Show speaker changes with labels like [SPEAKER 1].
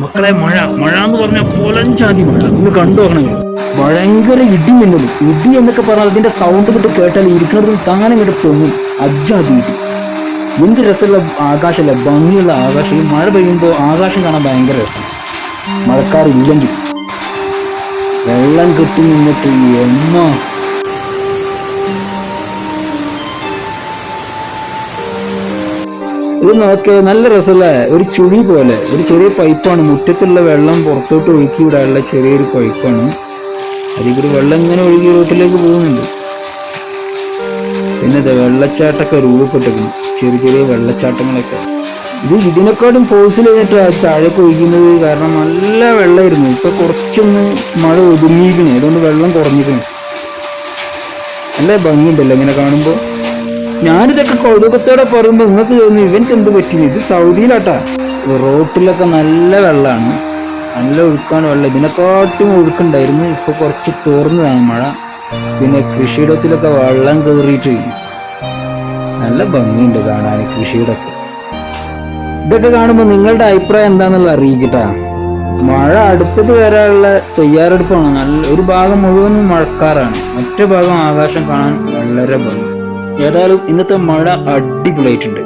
[SPEAKER 1] മക്കളെ മഴ മഴ എന്ന് പറഞ്ഞാൽ പൊലഞ്ചാതി മഴ ഒന്ന് കണ്ടു നോക്കണമെങ്കിൽ ഭയങ്കര ഇടി മിന്നലും. ഇടി എന്നൊക്കെ പറഞ്ഞാൽ അതിന്റെ സൗണ്ട് കിട്ട് കേട്ടാൽ ഇരിക്കുന്നത് താനെ ഇങ്ങോട്ട് പൊങ്ങും. അജാതി ഇടി. എന്ത് രസമുള്ള ആകാശമല്ല, ഭംഗിയുള്ള ആകാശം. ഈ മഴ പെയ്യുമ്പോൾ ആകാശം കാണാൻ ഭയങ്കര രസം. മഴക്കാറില്ലെങ്കിൽ വെള്ളം കെട്ടി നിന്നിട്ട് എമ്മ ഇത് നോക്കെ, നല്ല രസമല്ലേ? ഒരു ചുഴി പോലെ ഒരു ചെറിയ പൈപ്പാണ്. മുറ്റത്തുള്ള വെള്ളം പുറത്തോട്ട് ഒഴുക്കി വിടാനുള്ള ചെറിയൊരു പൈപ്പാണ്. അതിൽ കൂടി വെള്ളം ഇങ്ങനെ ഒഴുകി റോട്ടിലേക്ക് പോകുന്നുണ്ട്. പിന്നെ വെള്ളച്ചാട്ടമൊക്കെ രൂപപ്പെട്ടിരിക്കുന്നു, ചെറിയ ചെറിയ വെള്ളച്ചാട്ടങ്ങളൊക്കെ. ഇതിനെക്കാട്ടും ഫോഴ്സിൽ കഴിഞ്ഞിട്ട് താഴേക്ക് ഒഴിക്കുന്നത്, കാരണം നല്ല വെള്ളമായിരുന്നു. ഇപ്പൊ കുറച്ചൊന്ന് മഴ ഒതുങ്ങിയിരിക്കണേ, അതുകൊണ്ട് വെള്ളം കുറഞ്ഞിരിക്കണേ. നല്ല ഭംഗിയുണ്ടല്ലോ ഇങ്ങനെ കാണുമ്പോൾ. ഞാനിതൊക്കെ കൗതുകത്തോടെ പറയുമ്പോൾ നിങ്ങൾക്ക് തോന്നുന്നു ഇവൻക്ക് എന്ത് പറ്റില്ല. ഇത് സൗദിയിലാട്ടാ. റോട്ടിലൊക്കെ നല്ല വെള്ളമാണ്, നല്ല ഒഴുക്കാണ് വെള്ളം. ഇതിനെക്കാട്ടും ഒഴുക്കുണ്ടായിരുന്നു. ഇപ്പൊ കുറച്ച് തോർന്നതാണ് മഴ. പിന്നെ കൃഷിയിടത്തിലൊക്കെ വെള്ളം കയറിയിട്ട് നല്ല ഭംഗിയുണ്ട് കാണാൻ കൃഷിയിടൊക്കെ. ഇതൊക്കെ കാണുമ്പോൾ നിങ്ങളുടെ അഭിപ്രായം എന്താണെന്നുള്ള അറിയിക്കട്ടാ. മഴ അടുത്തത് വരാനുള്ള തയ്യാറെടുപ്പാണ്. നല്ല ഒരു ഭാഗം മുഴുവനും മഴക്കാറാണ്, മറ്റു ഭാഗം ആകാശം കാണാൻ വളരെ ഭംഗി. ഏതായാലും ഇന്നത്തെ മഴ അടിപൊളിയായിട്ടുണ്ട്.